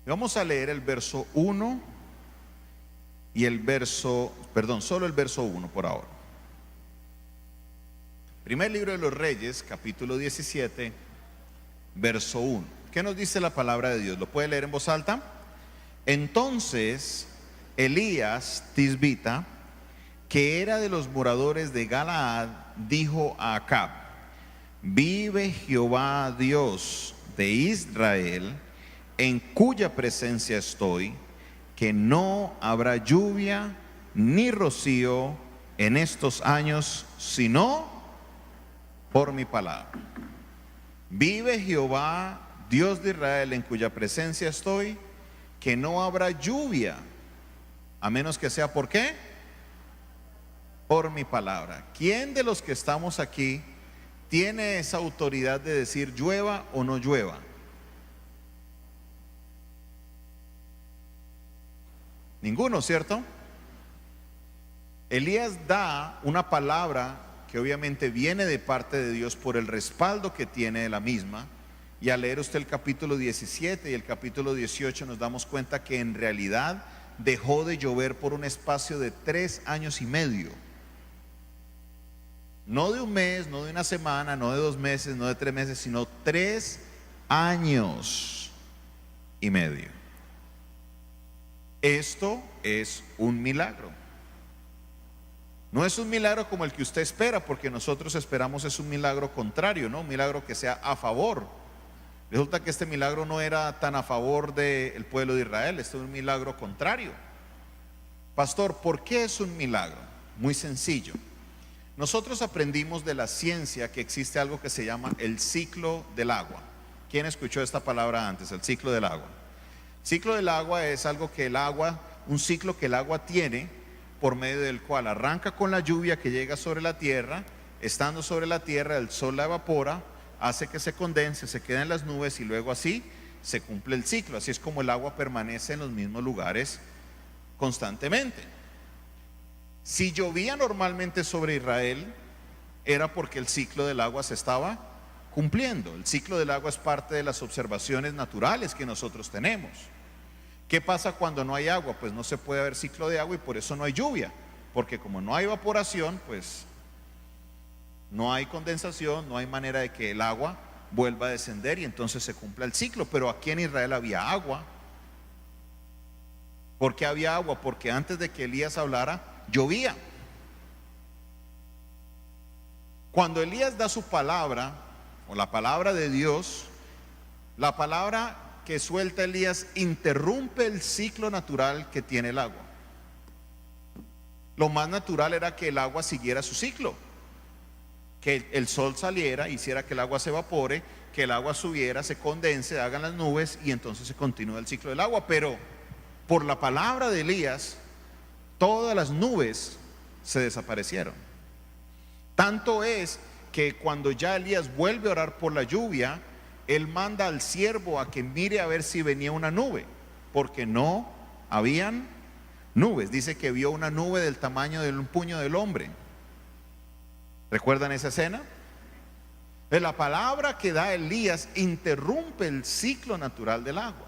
Vamos a leer el verso 1 y solo el verso 1 por ahora. Primer libro de los Reyes, capítulo 17, verso 1. ¿Qué nos dice la palabra de Dios? ¿Lo puede leer en voz alta? Entonces Elías Tisbita, que era de los moradores de Galaad, dijo a Acab: vive Jehová Dios de Israel, en cuya presencia estoy, que no habrá lluvia ni rocío en estos años, sino por mi palabra. Vive Jehová Dios de Israel, en cuya presencia estoy, que no habrá lluvia, a menos que sea ¿por qué? Por mi palabra. ¿Quién de los que estamos aquí tiene esa autoridad de decir llueva o no llueva? Ninguno, ¿cierto? Elías da una palabra que obviamente viene de parte de Dios por el respaldo que tiene de la misma. Y al leer usted el capítulo 17 y el capítulo 18 nos damos cuenta que en realidad dejó de llover por un espacio de 3 años y medio. No de un mes, no de una semana, no de 2 meses, no de 3 meses, sino 3 años y medio. Esto es un milagro. No es un milagro como el que usted espera, porque nosotros esperamos es un milagro contrario, ¿no? Un milagro que sea a favor. Resulta que este milagro no era tan a favor del pueblo de Israel, este es un milagro contrario. Pastor, ¿por qué es un milagro? Muy sencillo. Nosotros aprendimos de la ciencia que existe algo que se llama el ciclo del agua. ¿Quién escuchó esta palabra antes? El ciclo del agua. Ciclo del agua es algo que un ciclo que el agua tiene, por medio del cual arranca con la lluvia que llega sobre la tierra. Estando sobre la tierra, el sol la evapora, hace que se condense, se queda en las nubes y luego así se cumple el ciclo. Así es como el agua permanece en los mismos lugares constantemente. Si llovía normalmente sobre Israel, era porque el ciclo del agua se estaba cumpliendo. El ciclo del agua es parte de las observaciones naturales que nosotros tenemos. ¿Qué pasa cuando no hay agua? Pues no se puede haber ciclo de agua y por eso no hay lluvia, porque como no hay evaporación, pues no hay condensación, no hay manera de que el agua vuelva a descender y entonces se cumpla el ciclo. Pero aquí en Israel había agua. ¿Por qué había agua? Porque antes de que Elías hablara, llovía. Cuando Elías da su palabra, o la palabra de Dios, la palabra que suelta Elías interrumpe el ciclo natural que tiene el agua. Lo más natural era que el agua siguiera su ciclo, que el sol saliera, hiciera que el agua se evapore, que el agua subiera, se condense, hagan las nubes y entonces se continúa el ciclo del agua. Pero por la palabra de Elías, todas las nubes se desaparecieron. Tanto es que cuando ya Elías vuelve a orar por la lluvia, él manda al siervo a que mire a ver si venía una nube, porque no habían nubes. Dice que vio una nube del tamaño de un puño del hombre. ¿Recuerdan esa escena? La palabra que da Elías interrumpe el ciclo natural del agua.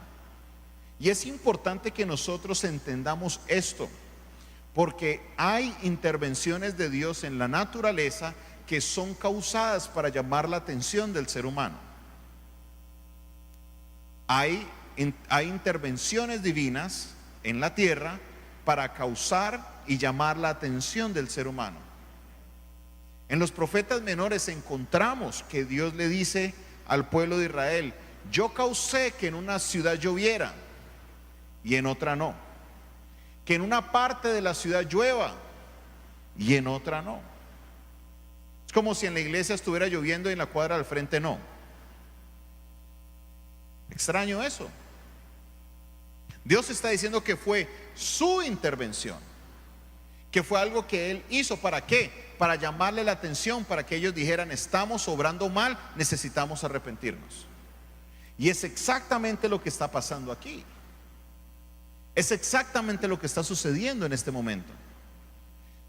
Y es importante que nosotros entendamos esto, porque hay intervenciones de Dios en la naturaleza que son causadas para llamar la atención del ser humano. Hay intervenciones divinas en la tierra para causar y llamar la atención del ser humano. En los profetas menores encontramos que Dios le dice al pueblo de Israel: yo causé que en una ciudad lloviera y en otra no, que en una parte de la ciudad llueva y en otra no. Es como si en la iglesia estuviera lloviendo y en la cuadra al frente no. Extraño eso. Dios está diciendo que fue su intervención, que fue algo que Él hizo. ¿Para qué? Para llamarle la atención, para que ellos dijeran: estamos obrando mal, necesitamos arrepentirnos. Y es exactamente lo que está pasando aquí. Es exactamente lo que está sucediendo en este momento.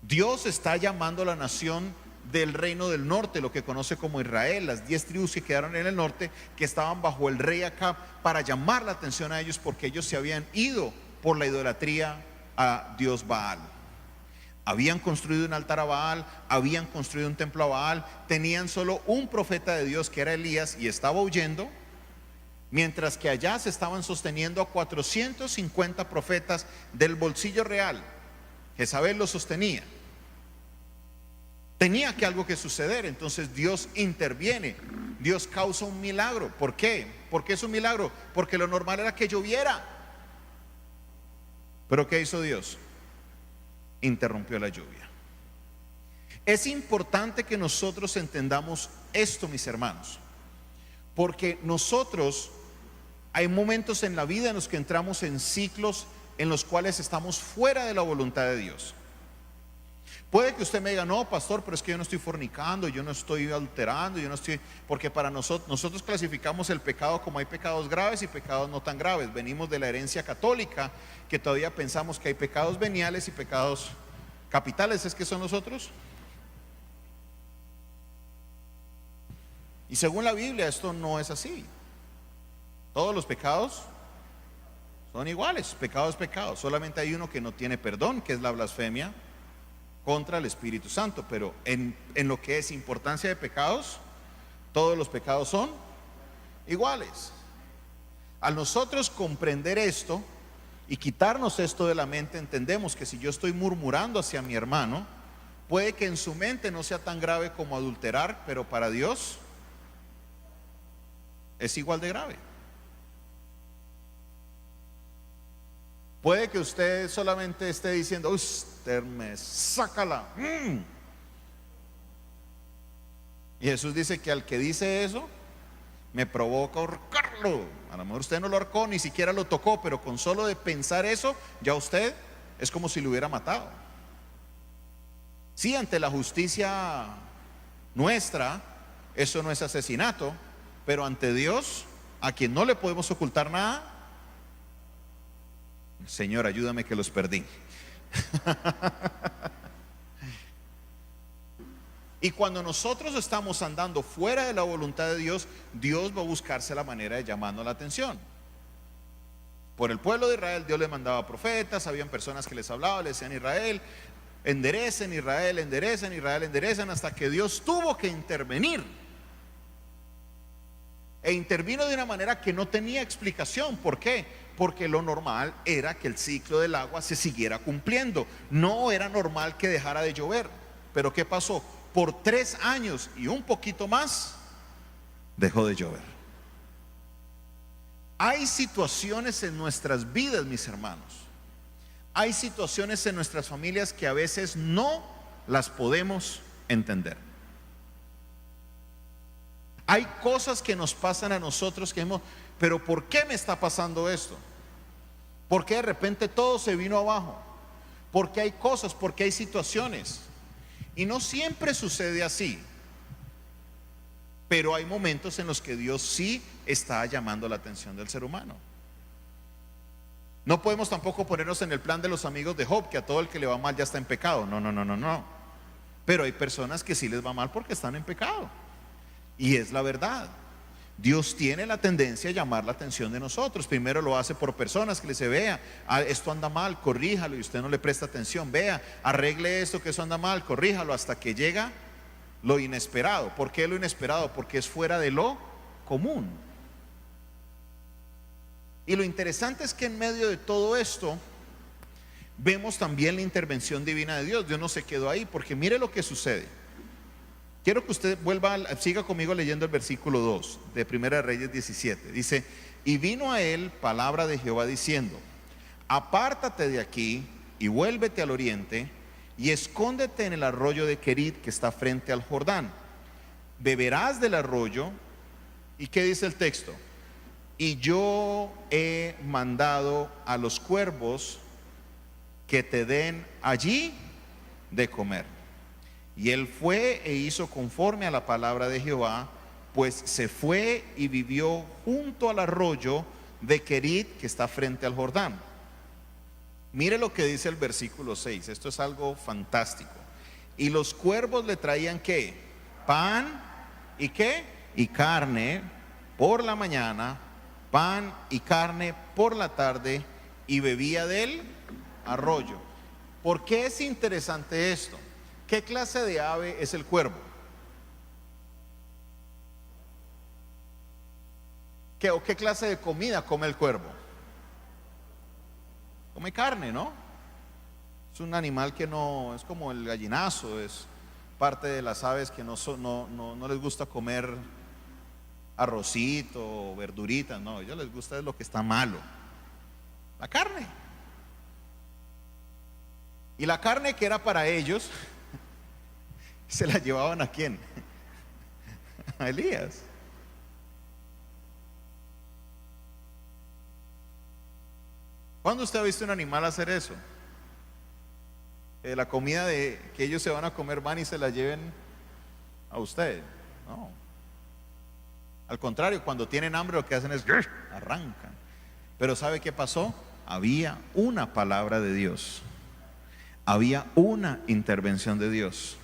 Dios está llamando a la nación del reino del norte, lo que conoce como Israel, las 10 tribus que quedaron en el norte, que estaban bajo el rey Acab, para llamar la atención a ellos porque ellos se habían ido por la idolatría a Dios Baal. Habían construido un altar a Baal, habían construido un templo a Baal, tenían solo un profeta de Dios que era Elías y estaba huyendo, mientras que allá se estaban sosteniendo a 450 profetas del bolsillo real. Jezabel los sostenía. Tenía que algo que suceder, entonces Dios interviene, Dios causa un milagro. ¿Por qué? ¿Por qué es un milagro? Porque lo normal era que lloviera. ¿Pero qué hizo Dios? Interrumpió la lluvia. Es importante que nosotros entendamos esto, mis hermanos, porque nosotros hay momentos en la vida en los que entramos en ciclos en los cuales estamos fuera de la voluntad de Dios. Puede que usted me diga, no, pastor, pero es que yo no estoy fornicando, yo no estoy adulterando, yo no estoy, porque para nosotros clasificamos el pecado como hay pecados graves y pecados no tan graves. Venimos de la herencia católica, que todavía pensamos que hay pecados veniales y pecados capitales. ¿Es que son los otros? Y según la Biblia esto no es así. Todos los pecados son iguales, pecado es pecado. Solamente hay uno que no tiene perdón, que es la blasfemia contra el Espíritu Santo. Pero en lo que es importancia de pecados, todos los pecados son iguales. Al nosotros comprender esto y quitarnos esto de la mente, entendemos que si yo estoy murmurando hacia mi hermano, puede que en su mente no sea tan grave como adulterar, pero para Dios es igual de grave. Puede que usted solamente esté diciendo, usted me sácala. Y Jesús dice que al que dice eso, me provoca ahorcarlo. A lo mejor usted no lo ahorcó, ni siquiera lo tocó, pero con solo de pensar eso, ya usted es como si lo hubiera matado. Sí, ante la justicia nuestra, eso no es asesinato, pero ante Dios, a quien no le podemos ocultar nada, Señor, ayúdame que los perdí. Y cuando nosotros estamos andando fuera de la voluntad de Dios, Dios va a buscarse la manera de llamarnos la atención. Por el pueblo de Israel, Dios le mandaba profetas, habían personas que les hablaban, le decían Israel, enderecen Israel, enderecen Israel, enderecen, hasta que Dios tuvo que intervenir. E intervino de una manera que no tenía explicación. ¿Por qué? Porque lo normal era que el ciclo del agua se siguiera cumpliendo. No era normal que dejara de llover. Pero ¿qué pasó? Por 3 años y un poquito más dejó de llover. Hay situaciones en nuestras vidas, mis hermanos. Hay situaciones en nuestras familias que a veces no las podemos entender. Hay cosas que nos pasan a nosotros que hemos, pero ¿por qué me está pasando esto? ¿Por qué de repente todo se vino abajo? ¿Por qué hay cosas? ¿Por qué hay situaciones? Y no siempre sucede así, pero hay momentos en los que Dios sí está llamando la atención del ser humano. No podemos tampoco ponernos en el plan de los amigos de Job, que a todo el que le va mal ya está en pecado. No. Pero hay personas que sí les va mal porque están en pecado. Y es la verdad. Dios tiene la tendencia a llamar la atención de nosotros. Primero lo hace por personas que le dice, vea, esto anda mal, corríjalo, y usted no le presta atención. Vea, arregle esto, que eso anda mal, corríjalo, hasta que llega lo inesperado. ¿Por qué lo inesperado? Porque es fuera de lo común. Y lo interesante es que en medio de todo esto vemos también la intervención divina de Dios. Dios no se quedó ahí, porque mire lo que sucede. Quiero que usted siga conmigo leyendo el versículo 2 de Primera de Reyes 17. Dice, y vino a él palabra de Jehová diciendo, apártate de aquí y vuélvete al oriente y escóndete en el arroyo de Querit que está frente al Jordán. Beberás del arroyo. ¿Y qué dice el texto? Y yo he mandado a los cuervos que te den allí de comer. Y él fue e hizo conforme a la palabra de Jehová, pues se fue y vivió junto al arroyo de Querit que está frente al Jordán. Mire lo que dice el versículo 6, esto es algo fantástico. Y los cuervos le traían ¿qué? Pan y ¿qué? Y carne por la mañana, pan y carne por la tarde, y bebía del arroyo. ¿Por qué es interesante esto? ¿Qué clase de ave es el cuervo? ¿Qué clase de comida come el cuervo? Come carne, ¿no? Es un animal que no, es como el gallinazo, es parte de las aves que no les gusta comer arrocito o verduritas, no, a ellos les gusta es lo que está malo, la carne. Y la carne que era para ellos, se la llevaban ¿a quién? A Elías. ¿Cuándo usted ha visto un animal hacer eso? La comida que ellos se van a comer van y se la lleven a usted. No. Al contrario, cuando tienen hambre lo que hacen es arrancan. Pero ¿sabe qué pasó? Había una palabra de Dios. Había una intervención de Dios.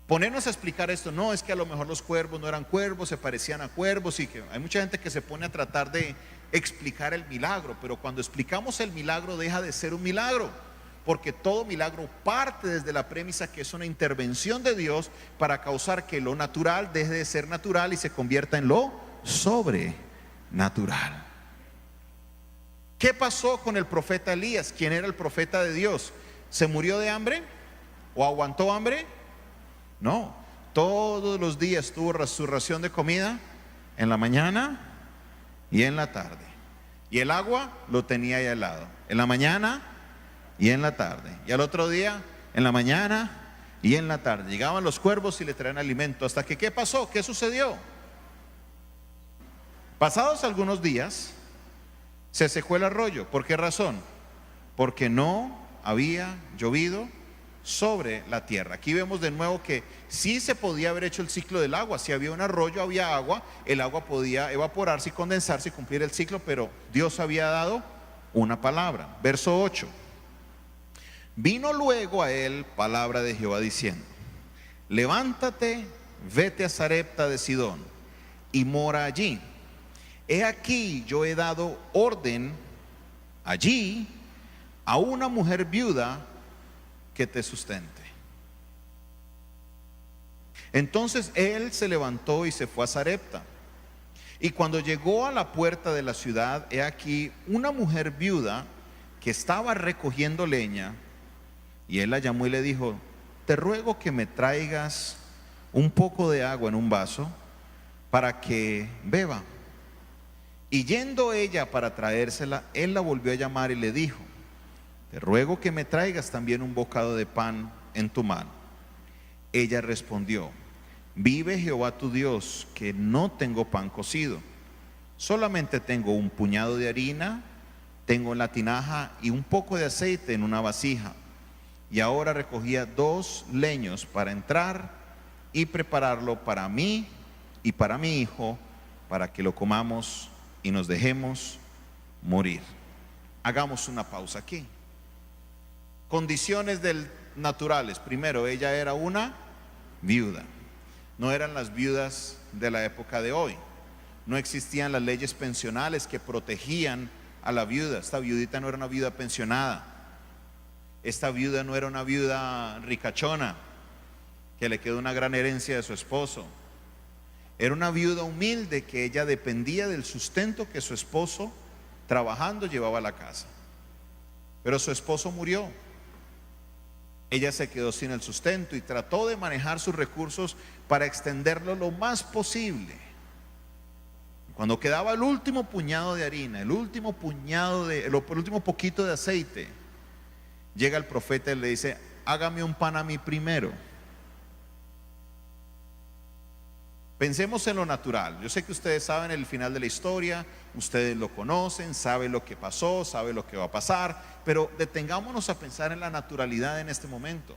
Ponernos a explicar esto, no, es que a lo mejor los cuervos no eran cuervos, se parecían a cuervos, y que hay mucha gente que se pone a tratar de explicar el milagro, pero cuando explicamos el milagro deja de ser un milagro, porque todo milagro parte desde la premisa que es una intervención de Dios para causar que lo natural deje de ser natural y se convierta en lo sobrenatural. ¿Qué pasó con el profeta Elías? ¿Quién era el profeta de Dios? ¿Se murió de hambre? ¿O aguantó hambre? No, todos los días tuvo su ración de comida en la mañana y en la tarde. Y el agua lo tenía ahí al lado, en la mañana y en la tarde. Y al otro día, en la mañana y en la tarde. Llegaban los cuervos y le traían alimento. Hasta que, ¿qué pasó? ¿Qué sucedió? Pasados algunos días, se secó el arroyo. ¿Por qué razón? Porque no había llovido sobre la tierra. Aquí vemos de nuevo que sí se podía haber hecho el ciclo del agua. Si había un arroyo, había agua, el agua podía evaporarse y condensarse y cumplir el ciclo, pero Dios había dado una palabra. Verso 8. Vino luego a él palabra de Jehová diciendo: levántate, vete a Sarepta de Sidón y mora allí. He aquí yo he dado orden allí a una mujer viuda que te sustente. Entonces él se levantó y se fue a Sarepta. Y cuando llegó a la puerta de la ciudad, he aquí una mujer viuda que estaba recogiendo leña. Y él la llamó y le dijo: te ruego que me traigas un poco de agua en un vaso para que beba. Y yendo ella para traérsela, él la volvió a llamar y le dijo: te ruego que me traigas también un bocado de pan en tu mano. Ella respondió: vive Jehová tu Dios, que no tengo pan cocido, solamente tengo un puñado de harina, tengo en la tinaja y un poco de aceite en una vasija. Y ahora recogía 2 leños para entrar y prepararlo para mí y para mi hijo, para que lo comamos y nos dejemos morir. Hagamos una pausa aquí. Condiciones naturales. Primero, ella era una viuda. No eran las viudas de la época de hoy. No existían las leyes pensionales que protegían a la viuda. Esta viudita no era una viuda pensionada. Esta viuda no era una viuda ricachona que le quedó una gran herencia de su esposo. Era una viuda humilde que ella dependía del sustento que su esposo trabajando llevaba a la casa. Pero su esposo murió. Ella se quedó sin el sustento y trató de manejar sus recursos para extenderlo lo más posible. Cuando quedaba el último puñado de harina, el último poquito de aceite, llega el profeta y le dice: hágame un pan a mí primero. Pensemos en lo natural. Yo sé que ustedes saben el final de la historia, ustedes lo conocen, saben lo que pasó, saben lo que va a pasar, pero detengámonos a pensar en la naturalidad en este momento.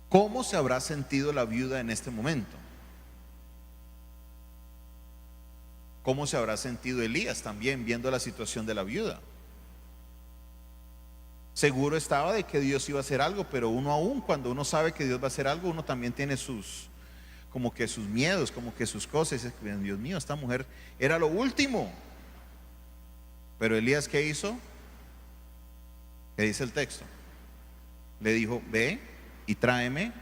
¿Cómo se habrá sentido la viuda en este momento? ¿Cómo se habrá sentido Elías también viendo la situación de la viuda? seguro estaba de que Dios iba a hacer algo, pero uno aún cuando uno sabe que Dios va a hacer algo, uno también tiene como que sus miedos, como que sus cosas. Y dice, Dios mío, esta mujer era lo último. Pero Elías, ¿qué hizo? ¿Qué dice el texto? Le dijo, ve y tráeme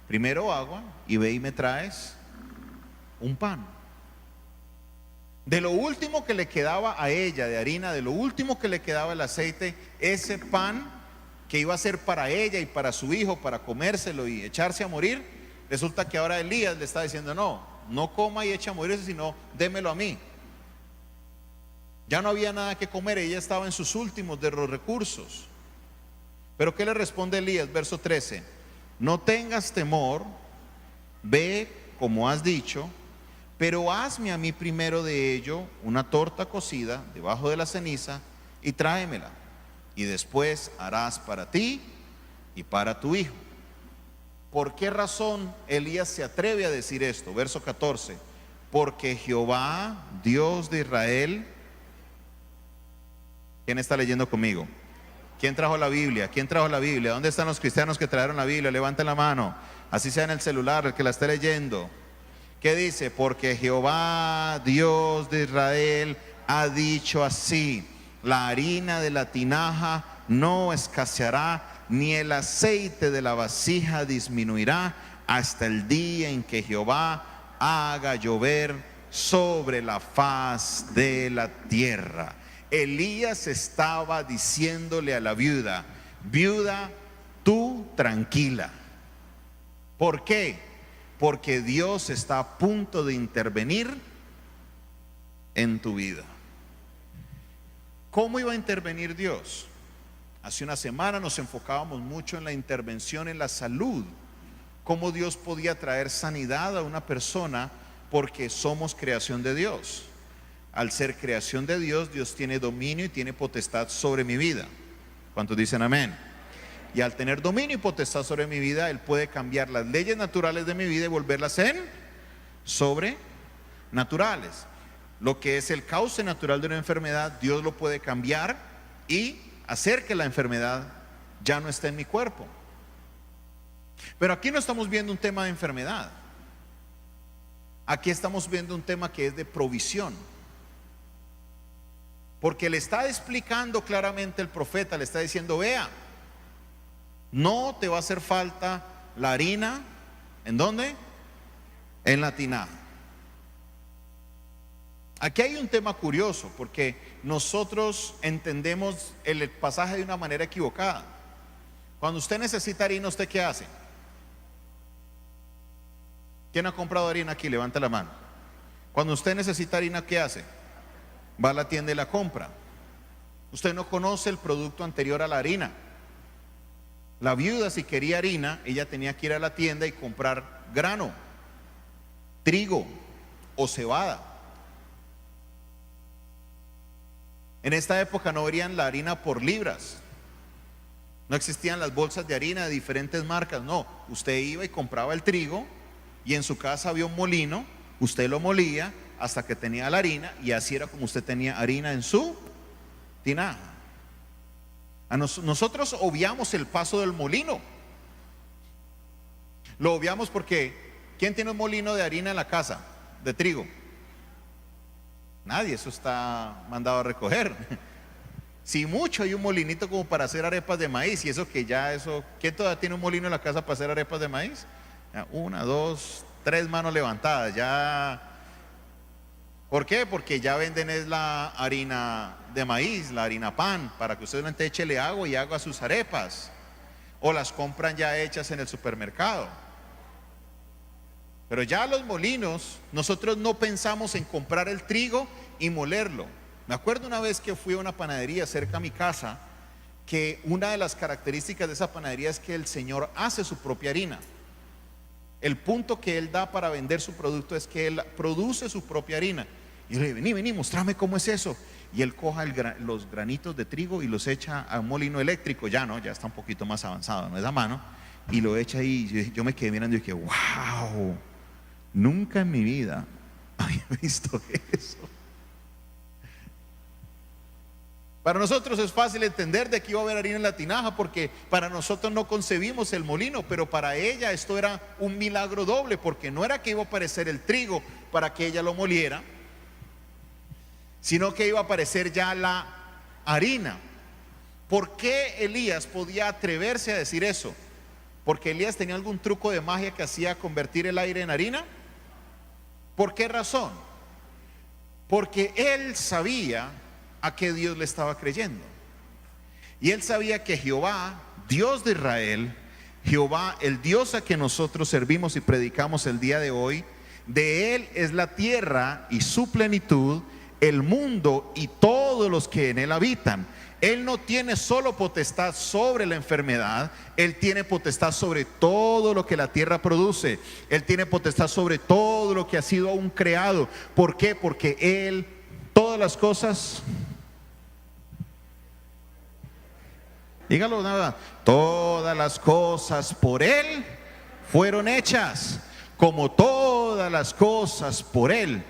primero agua, y ve y me traes un pan. De lo último que le quedaba a ella de harina, de lo último que le quedaba el aceite, ese pan que iba a ser para ella y para su hijo, para comérselo y echarse a morir, resulta que ahora Elías le está diciendo, no coma y eche a morirse, sino démelo a mí. Ya no había nada que comer, ella estaba en sus últimos de los recursos. Pero ¿qué le responde Elías? Verso 13: no tengas temor, ve como has dicho, pero hazme a mí primero de ello una torta cocida debajo de la ceniza y tráemela, y después harás para ti y para tu hijo. ¿Por qué razón Elías se atreve a decir esto? Verso 14: porque Jehová, Dios de Israel. ¿Quién está leyendo conmigo? ¿Quién trajo la Biblia? ¿Quién trajo la Biblia? ¿Dónde están los cristianos que trajeron la Biblia? Levanten la mano, así sea en el celular, el que la esté leyendo. ¿Qué dice? Porque Jehová, Dios de Israel, ha dicho así: la harina de la tinaja no escaseará, ni el aceite de la vasija disminuirá, hasta el día en que Jehová haga llover sobre la faz de la tierra. Elías estaba diciéndole a la viuda: viuda, tú tranquila. ¿Por qué? Porque Dios está a punto de intervenir en tu vida. ¿Cómo iba a intervenir Dios? Hace una semana nos enfocábamos mucho en la intervención en la salud, cómo Dios podía traer sanidad a una persona, porque somos creación de Dios. Al ser creación de Dios, Dios tiene dominio y tiene potestad sobre mi vida. ¿Cuántos dicen amén? Y al tener dominio y potestad sobre mi vida, Él puede cambiar las leyes naturales de mi vida y volverlas en sobrenaturales. Lo que es el cauce natural de una enfermedad, Dios lo puede cambiar y hacer que la enfermedad ya no esté en mi cuerpo. Pero aquí no estamos viendo un tema de enfermedad. Aquí estamos viendo un tema que es de provisión. Porque le está explicando claramente el profeta, le está diciendo: vea, no te va a hacer falta la harina. ¿En dónde? En la tinaja. Aquí hay un tema curioso, porque nosotros entendemos el pasaje de una manera equivocada. Cuando usted necesita harina, ¿usted qué hace? ¿Quién ha comprado harina aquí? Levanta la mano. Cuando usted necesita harina, ¿qué hace? Va a la tienda y la compra. Usted no conoce el producto anterior a la harina. La viuda, si quería harina, ella tenía que ir a la tienda y comprar grano, trigo o cebada. En esta época no verían la harina por libras. No existían las bolsas de harina de diferentes marcas. No, usted iba y compraba el trigo, y en su casa había un molino, usted lo molía hasta que tenía la harina, y así era como usted tenía harina en su tinaja. Nosotros obviamos el paso del molino. Lo obviamos porque ¿quién tiene un molino de harina en la casa? De trigo. Nadie, eso está mandado a recoger. Si mucho hay un molinito como para hacer arepas de maíz, y eso que ya eso, ¿quién todavía tiene un molino en la casa para hacer arepas de maíz? Una, dos, tres manos levantadas, ya. ¿Por qué? Porque ya venden es la harina de maíz, la harina pan, para que usted no échele agua y haga sus arepas, o las compran ya hechas en el supermercado. Pero ya los molinos, nosotros no pensamos en comprar el trigo y molerlo. Me acuerdo una vez que fui a una panadería cerca a mi casa, que una de las características de esa panadería es que el señor hace su propia harina. El punto que él da para vender su producto es que él produce su propia harina. Y yo le digo: vení, mostrame cómo es eso. Y él coja los granitos de trigo y los echa a un molino eléctrico. Ya no, ya está un poquito más avanzado, no es a mano. Y lo echa ahí. Yo me quedé mirando y dije: wow, nunca en mi vida había visto eso. Para nosotros es fácil entender de que iba a haber harina en la tinaja, porque para nosotros no concebimos el molino, pero para ella esto era un milagro doble, porque no era que iba a aparecer el trigo para que ella lo moliera, sino que iba a aparecer ya la harina. ¿Por qué Elías podía atreverse a decir eso? ¿Porque Elías tenía algún truco de magia que hacía convertir el aire en harina? ¿Por qué razón? Porque él sabía a qué Dios le estaba creyendo. Y él sabía que Jehová, Dios de Israel, Jehová, el Dios a que nosotros servimos y predicamos el día de hoy, de él es la tierra y su plenitud, el mundo y todos los que en él habitan. Él no tiene solo potestad sobre la enfermedad, él tiene potestad sobre todo lo que la tierra produce. Él tiene potestad sobre todo lo que ha sido aún creado. ¿Por qué? Porque él, todas las cosas, dígalo nada, todas las cosas por él fueron hechas, como todas las cosas por él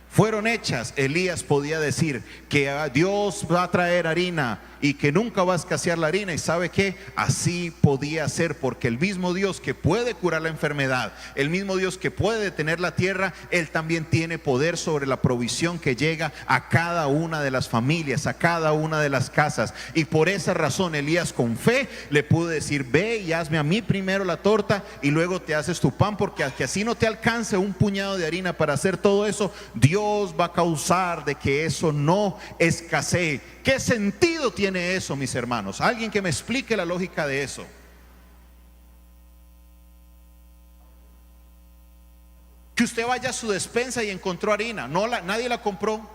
fueron hechas. Elías podía decir que Dios va a traer harina y que nunca va a escasear la harina. ¿Y sabe qué? Así podía ser, porque el mismo Dios que puede curar la enfermedad, el mismo Dios que puede detener la tierra, él también tiene poder sobre la provisión que llega a cada una de las familias, a cada una de las casas. Y por esa razón Elías, con fe, le pudo decir: ve y hazme a mí primero la torta y luego te haces tu pan, porque que así no te alcance un puñado de harina para hacer todo eso, Dios va a causar de que eso no escasee. ¿Qué sentido tiene eso, mis hermanos? Alguien que me explique la lógica de eso. Que usted vaya a su despensa y encontró harina. Nadie la compró.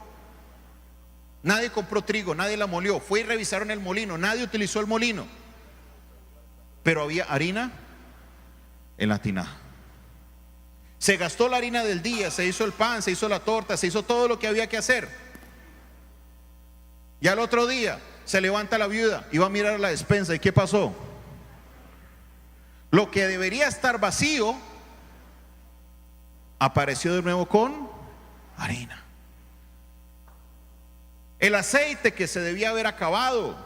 Nadie compró trigo, nadie la molió. Fue y revisaron el molino, nadie utilizó el molino. Pero había harina en la tinaja. Se gastó la harina del día, se hizo el pan, se hizo la torta, se hizo todo lo que había que hacer. Y al otro día se levanta la viuda y va a mirar a la despensa. ¿Y qué pasó? Lo que debería estar vacío apareció de nuevo con harina. El aceite que se debía haber acabado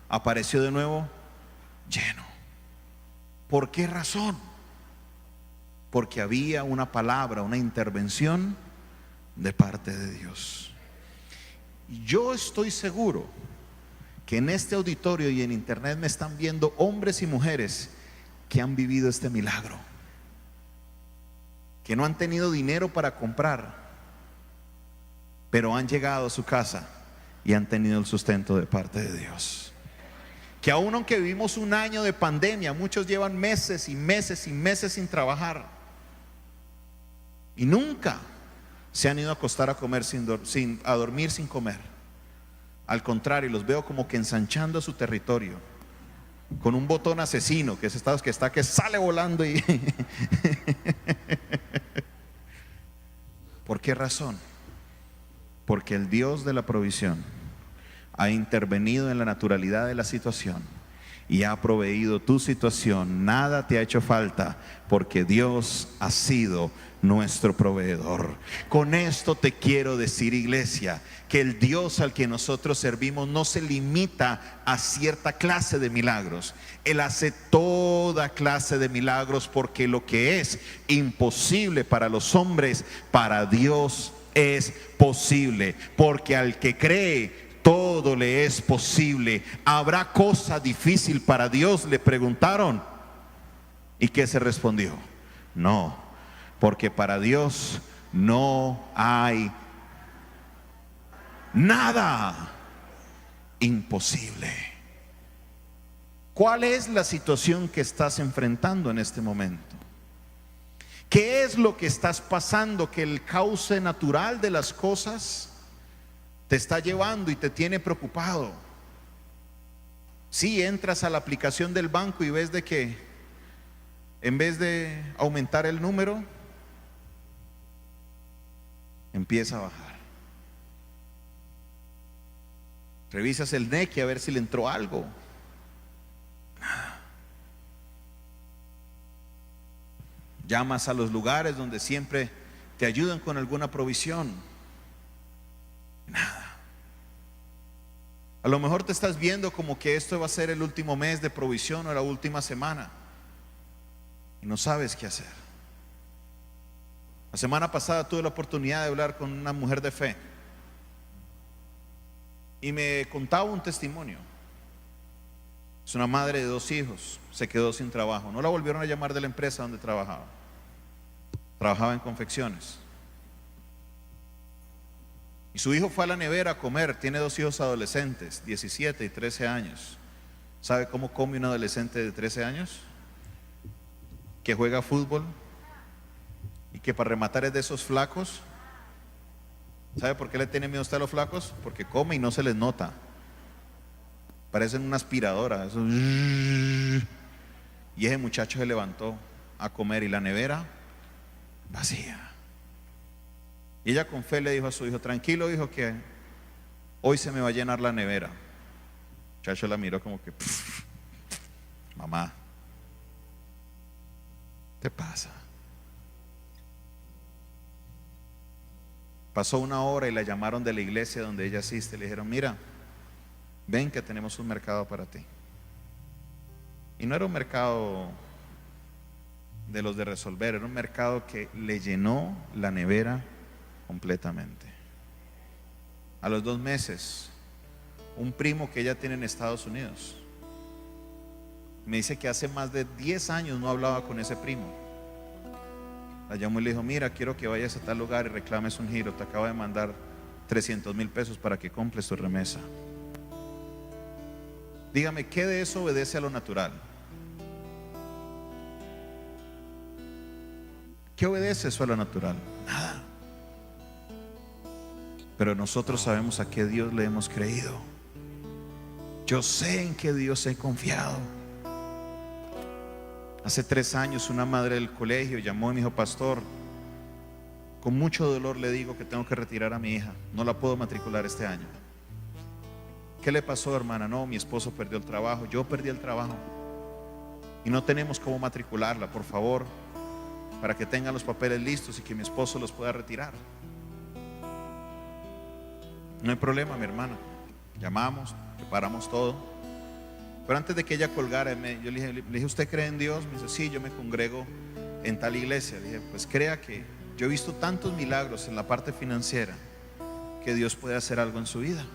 apareció de nuevo lleno. ¿Por qué razón? Porque había una palabra, una intervención de parte de Dios. Yo estoy seguro que en este auditorio y en internet me están viendo hombres y mujeres que han vivido este milagro, que no han tenido dinero para comprar, pero han llegado a su casa y han tenido el sustento de parte de Dios. Que aún aunque vivimos un año de pandemia, muchos llevan meses y meses y meses sin trabajar y nunca se han ido a acostar a comer a dormir sin comer. Al contrario, los veo como que ensanchando su territorio con un botón asesino que sale volando y ¿por qué razón? Porque el Dios de la provisión ha intervenido en la naturalidad de la situación y ha proveído tu situación. Nada te ha hecho falta, porque Dios ha sido nuestro proveedor. Con esto te quiero decir, iglesia, que el Dios al que nosotros servimos no se limita a cierta clase de milagros. Él hace toda clase de milagros, porque lo que es imposible para los hombres, para Dios es posible. Porque al que cree, todo le es posible. ¿Habrá cosa difícil para Dios?, le preguntaron. ¿Y qué se respondió? No, porque para Dios no hay nada imposible. ¿Cuál es la situación que estás enfrentando en este momento? ¿Qué es lo que estás pasando que el cauce natural de las cosas te está llevando y te tiene preocupado? Si entras a la aplicación del banco y ves de que en vez de aumentar el número, empieza a bajar. Revisas el NEC a ver si le entró algo. Nada. Llamas a los lugares donde siempre te ayudan con alguna provisión. Nada. A lo mejor te estás viendo como que esto va a ser el último mes de provisión o la última semana y no sabes qué hacer. La semana pasada tuve la oportunidad de hablar con una mujer de fe y me contaba un testimonio. Es una madre de 2 hijos, se quedó sin trabajo. No la volvieron a llamar de la empresa donde trabajaba. Trabajaba en confecciones. Y su hijo fue a la nevera a comer. Tiene 2 hijos adolescentes, 17 y 13 años. ¿Sabe cómo come un adolescente de 13 años? Que juega fútbol y que para rematar es de esos flacos. ¿Sabe por qué le tiene miedo usted a los flacos? Porque come y no se les nota. Parecen una aspiradora. Y ese muchacho se levantó a comer y la nevera vacía. Y ella con fe le dijo a su hijo: tranquilo, hijo, que hoy se me va a llenar la nevera. El muchacho la miró como que: mamá, ¿qué pasa? Pasó 1 hora y la llamaron de la iglesia donde ella asiste. Le dijeron: mira, ven que tenemos un mercado para ti. Y no era un mercado de los de resolver, era un mercado que le llenó la nevera completamente. A los 2 meses, un primo que ella tiene en Estados Unidos me dice que hace más de 10 años no hablaba con ese primo. La llamó y le dijo: mira, quiero que vayas a tal lugar y reclames un giro. Te acabo de mandar 300,000 pesos para que compres tu remesa. Dígame, ¿qué de eso obedece a lo natural? ¿Qué obedece eso a lo natural? Nada. Pero nosotros sabemos a qué Dios le hemos creído. Yo sé en qué Dios he confiado. Hace 3 años una madre del colegio llamó y me dijo: pastor, con mucho dolor le digo que tengo que retirar a mi hija, no la puedo matricular este año. ¿Qué le pasó, hermana? No, mi esposo perdió el trabajo, yo perdí el trabajo y no tenemos cómo matricularla. Por favor, para que tengan los papeles listos y que mi esposo los pueda retirar. No hay problema, mi hermana. Llamamos, preparamos todo. Pero antes de que ella colgara, yo le dije: ¿usted cree en Dios? Me dice: sí, yo me congrego en tal iglesia. Le dije: pues crea que yo he visto tantos milagros en la parte financiera que Dios puede hacer algo en su vida.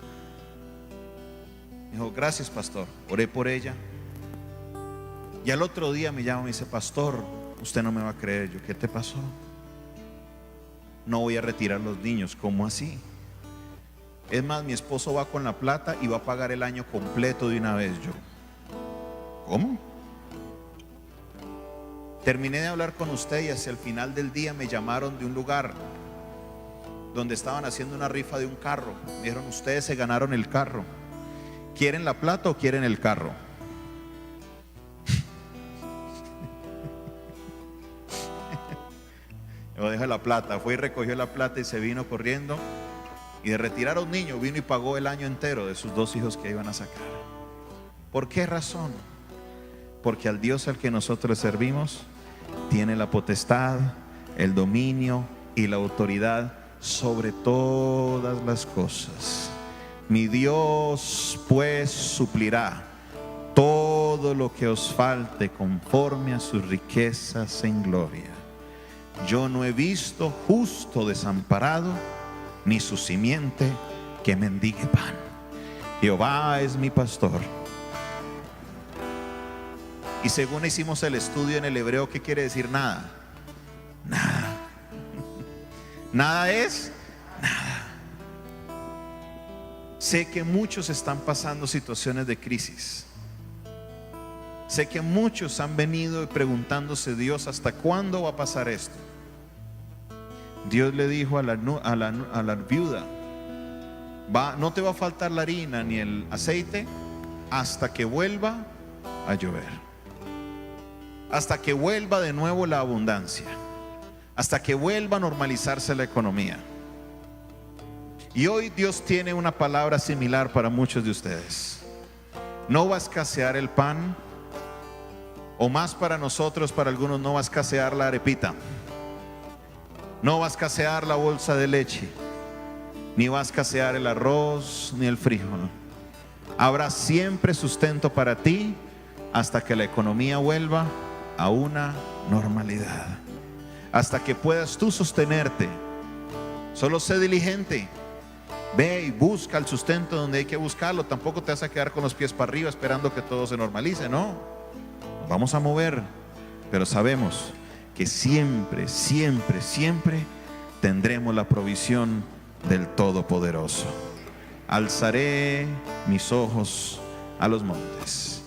Me dijo: gracias, pastor. Oré por ella. Y al otro día me llama y me dice: pastor, usted no me va a creer. Yo: ¿qué te pasó? No voy a retirar los niños. ¿Cómo así? Es más, mi esposo va con la plata y va a pagar el año completo de una vez. Yo: ¿cómo? Terminé de hablar con usted y hacia el final del día me llamaron de un lugar donde estaban haciendo una rifa de un carro. Me dijeron: ustedes se ganaron el carro. ¿Quieren la plata o quieren el carro? Yo dejé la plata. Fue y recogió la plata y se vino corriendo. Y de retirar a un niño vino y pagó el año entero de sus 2 hijos que iban a sacar. ¿Por qué razón? Porque al Dios al que nosotros servimos tiene la potestad, el dominio y la autoridad sobre todas las cosas. Mi Dios pues suplirá todo lo que os falte conforme a sus riquezas en gloria. Yo no he visto justo desamparado, ni su simiente que mendigue pan. Jehová es mi pastor. Y según hicimos el estudio en el hebreo, ¿qué quiere decir nada? Nada. Nada es nada. Sé que muchos están pasando situaciones de crisis. Sé que muchos han venido preguntándose: Dios, ¿hasta cuándo va a pasar esto? Dios le dijo a la viuda: no te va a faltar la harina ni el aceite hasta que vuelva a llover, hasta que vuelva de nuevo la abundancia, hasta que vuelva a normalizarse la economía. Y hoy Dios tiene una palabra similar para muchos de ustedes. No va a escasear el pan, o más para nosotros, para algunos no va a escasear la arepita. No va a escasear la bolsa de leche, ni va a escasear el arroz ni el frijol. Habrá siempre sustento para ti hasta que la economía vuelva a una normalidad, hasta que puedas tú sostenerte. Solo sé diligente, ve y busca el sustento donde hay que buscarlo. Tampoco te vas a quedar con los pies para arriba esperando que todo se normalice, no. Nos vamos a mover, pero sabemos que siempre, siempre, siempre tendremos la provisión del Todopoderoso. Alzaré mis ojos a los montes.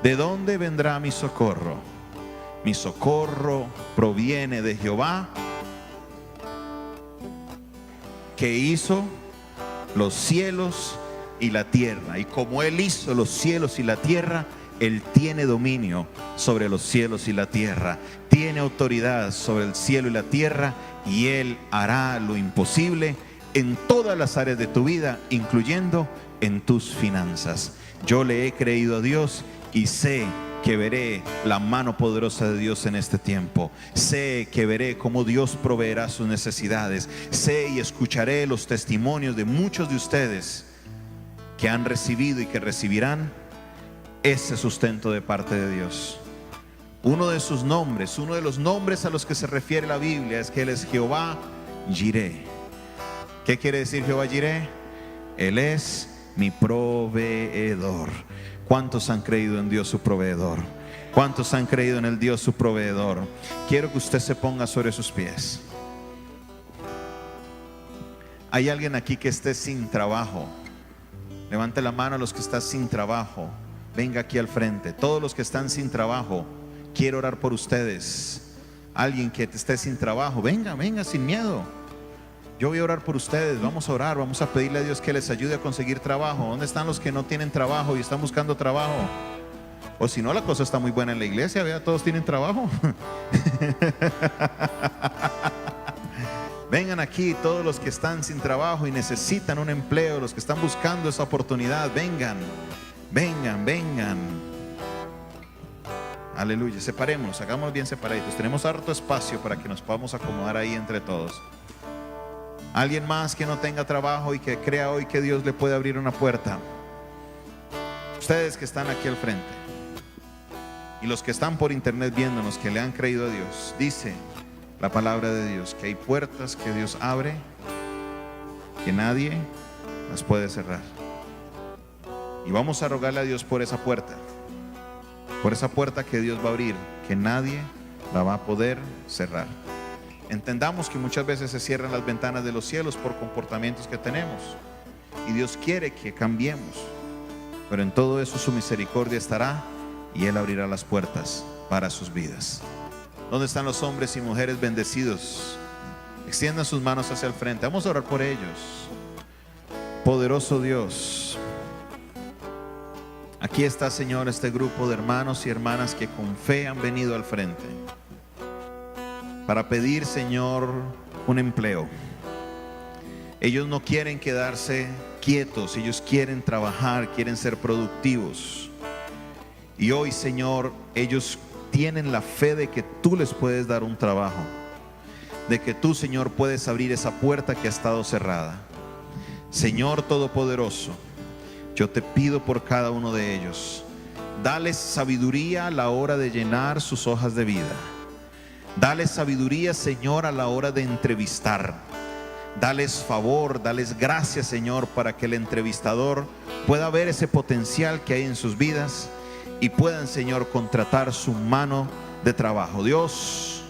¿De dónde vendrá mi socorro? Mi socorro proviene de Jehová, que hizo los cielos y la tierra. Y como Él hizo los cielos y la tierra, Él tiene dominio sobre los cielos y la tierra, tiene autoridad sobre el cielo y la tierra, y Él hará lo imposible en todas las áreas de tu vida, incluyendo en tus finanzas. Yo le he creído a Dios y sé que veré la mano poderosa de Dios en este tiempo. Sé que veré cómo Dios proveerá sus necesidades. Sé y escucharé los testimonios de muchos de ustedes que han recibido y que recibirán ese sustento de parte de Dios. Uno de sus nombres, uno de los nombres a los que se refiere la Biblia es que Él es Jehová Jireh. ¿Qué quiere decir Jehová Jireh? Él es mi proveedor. ¿Cuántos han creído en Dios su proveedor? ¿Cuántos han creído en el Dios su proveedor? Quiero que usted se ponga sobre sus pies. ¿Hay alguien aquí que esté sin trabajo? Levante la mano a los que están sin trabajo. Venga aquí al frente. Todos los que están sin trabajo, quiero orar por ustedes. Alguien que esté sin trabajo, venga, venga sin miedo. Yo voy a orar por ustedes, vamos a orar, vamos a pedirle a Dios que les ayude a conseguir trabajo. ¿Dónde están los que no tienen trabajo y están buscando trabajo? O si no, la cosa está muy buena en la iglesia, vea, todos tienen trabajo. Vengan aquí todos los que están sin trabajo y necesitan un empleo, los que están buscando esa oportunidad, vengan, vengan, vengan. Aleluya, separémonos, hagamos bien separaditos. Tenemos harto espacio para que nos podamos acomodar ahí entre todos. Alguien más que no tenga trabajo y que crea hoy que Dios le puede abrir una puerta. Ustedes que están aquí al frente y los que están por internet viéndonos, que le han creído a Dios, dice la palabra de Dios que hay puertas que Dios abre, que nadie las puede cerrar. Y vamos a rogarle a Dios por esa puerta que Dios va a abrir, que nadie la va a poder cerrar. Entendamos que muchas veces se cierran las ventanas de los cielos por comportamientos que tenemos, y Dios quiere que cambiemos, pero en todo eso su misericordia estará y Él abrirá las puertas para sus vidas. ¿Dónde están los hombres y mujeres bendecidos? Extiendan sus manos hacia el frente, vamos a orar por ellos. Poderoso Dios, aquí está, Señor, este grupo de hermanos y hermanas que con fe han venido al frente para pedir, Señor, un empleo. Ellos no quieren quedarse quietos, ellos quieren trabajar, quieren ser productivos. Y hoy, Señor, ellos tienen la fe de que tú les puedes dar un trabajo, de que tú, Señor, puedes abrir esa puerta que ha estado cerrada. Señor Todopoderoso, yo te pido por cada uno de ellos, dales sabiduría a la hora de llenar sus hojas de vida. Dales sabiduría, Señor, a la hora de entrevistar. Dales favor, dales gracias, Señor, para que el entrevistador pueda ver ese potencial que hay en sus vidas y puedan, Señor, contratar su mano de trabajo. Dios,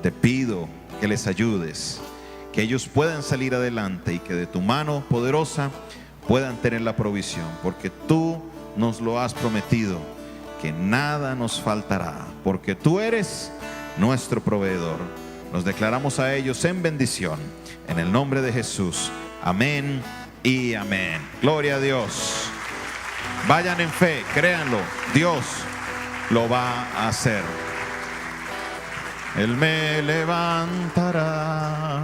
te pido que les ayudes, que ellos puedan salir adelante y que de tu mano poderosa puedan tener la provisión, porque tú nos lo has prometido, que nada nos faltará, porque tú eres nuestro proveedor. Nos declaramos a ellos en bendición, en el nombre de Jesús. Amén y amén. Gloria a Dios. Vayan en fe, créanlo, Dios lo va a hacer. Él me levantará,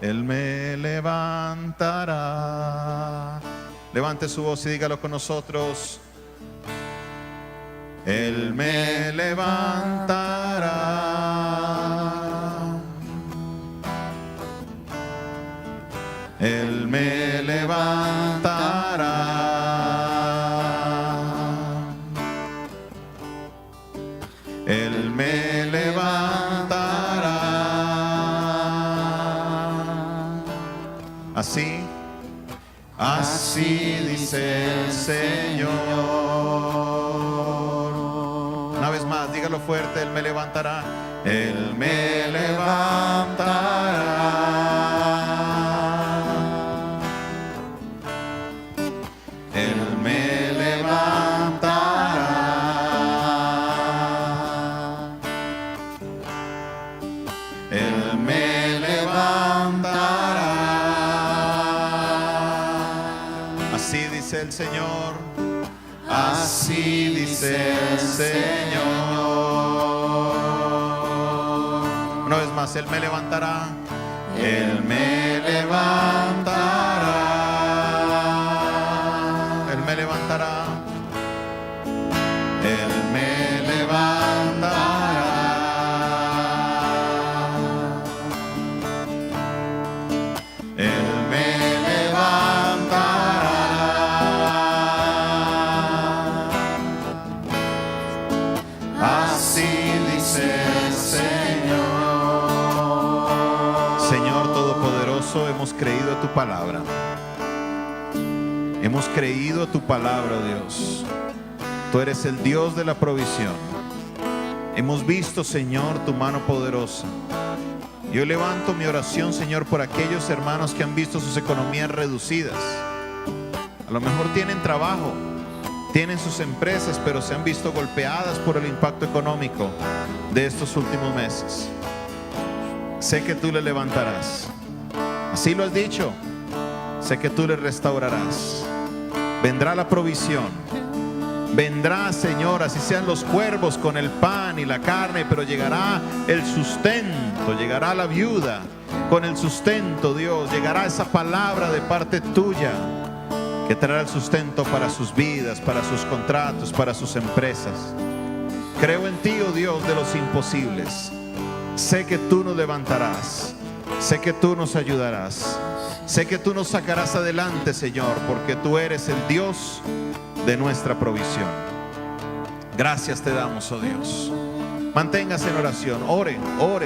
Él me levantará. Levante su voz y dígalo con nosotros. Él me levantará, Él me levantará. Así dice el Señor. Una vez más, dígalo fuerte, Él me levantará. Él me levantará. Él me levantará. Él me levantará. Así dice el Señor. Así dice el Señor. Una vez más, Él me levantará. Él me levantará. Él me levantará. Él me levantará. Él me levantará. Así dice el Señor. Señor Todopoderoso, hemos creído a tu palabra. Hemos creído a tu palabra, Dios. Tú eres el Dios de la provisión. Hemos visto, Señor, tu mano poderosa. Yo levanto mi oración, Señor, por aquellos hermanos que han visto sus economías reducidas. A lo mejor tienen trabajo, tienen sus empresas, pero se han visto golpeadas por el impacto económico de estos últimos meses. Sé que tú le levantarás. Así lo has dicho. Sé que tú le restaurarás. Vendrá la provisión. Vendrá, Señor, así sean los cuervos con el pan y la carne, pero llegará el sustento, llegará la viuda con el sustento, Dios. Llegará esa palabra de parte tuya que traerá el sustento para sus vidas, para sus contratos, para sus empresas. Creo en ti, oh Dios, de los imposibles. Sé que tú nos levantarás. Sé que tú nos ayudarás. Sé que tú nos sacarás adelante, Señor, porque tú eres el Dios de nuestra provisión. Gracias te damos, oh Dios. Manténgase en oración, ore,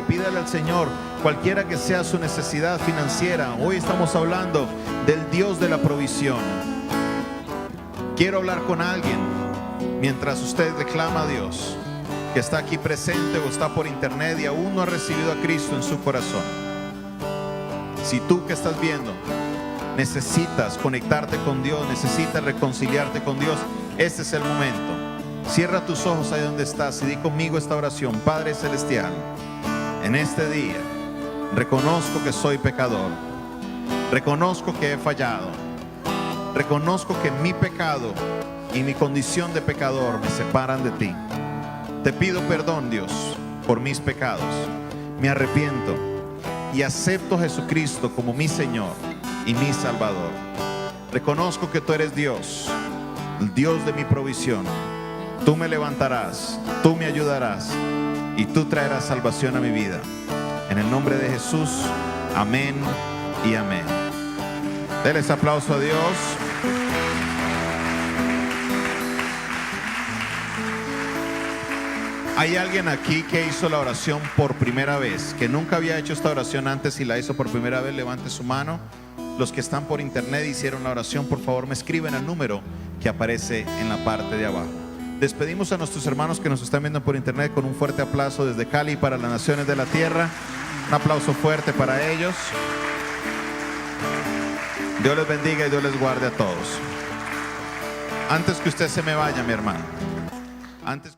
pídale al Señor cualquiera que sea su necesidad financiera. Hoy estamos hablando del Dios de la provisión. Quiero hablar con alguien mientras usted reclama a Dios, que está aquí presente o está por internet y aún no ha recibido a Cristo en su corazón. Si tú que estás viendo necesitas conectarte con Dios, necesitas reconciliarte con Dios, este es el momento. Cierra tus ojos ahí donde estás y di conmigo esta oración. Padre Celestial, en este día reconozco que soy pecador, reconozco que he fallado, reconozco que mi pecado y mi condición de pecador me separan de ti. Te pido perdón, Dios, por mis pecados. Me arrepiento y acepto a Jesucristo como mi Señor y mi Salvador. Reconozco que tú eres Dios, el Dios de mi provisión. Tú me levantarás, tú me ayudarás y tú traerás salvación a mi vida. En el nombre de Jesús, amén y amén. Denles aplauso a Dios. ¿Hay alguien aquí que hizo la oración por primera vez, que nunca había hecho esta oración antes y la hizo por primera vez? Levante su mano. Los que están por internet hicieron la oración, por favor me escriben al número que aparece en la parte de abajo. Despedimos a nuestros hermanos que nos están viendo por internet con un fuerte aplauso desde Cali para las naciones de la tierra. Un aplauso fuerte para ellos. Dios les bendiga y Dios les guarde a todos. Antes que usted se me vaya, mi hermano, antes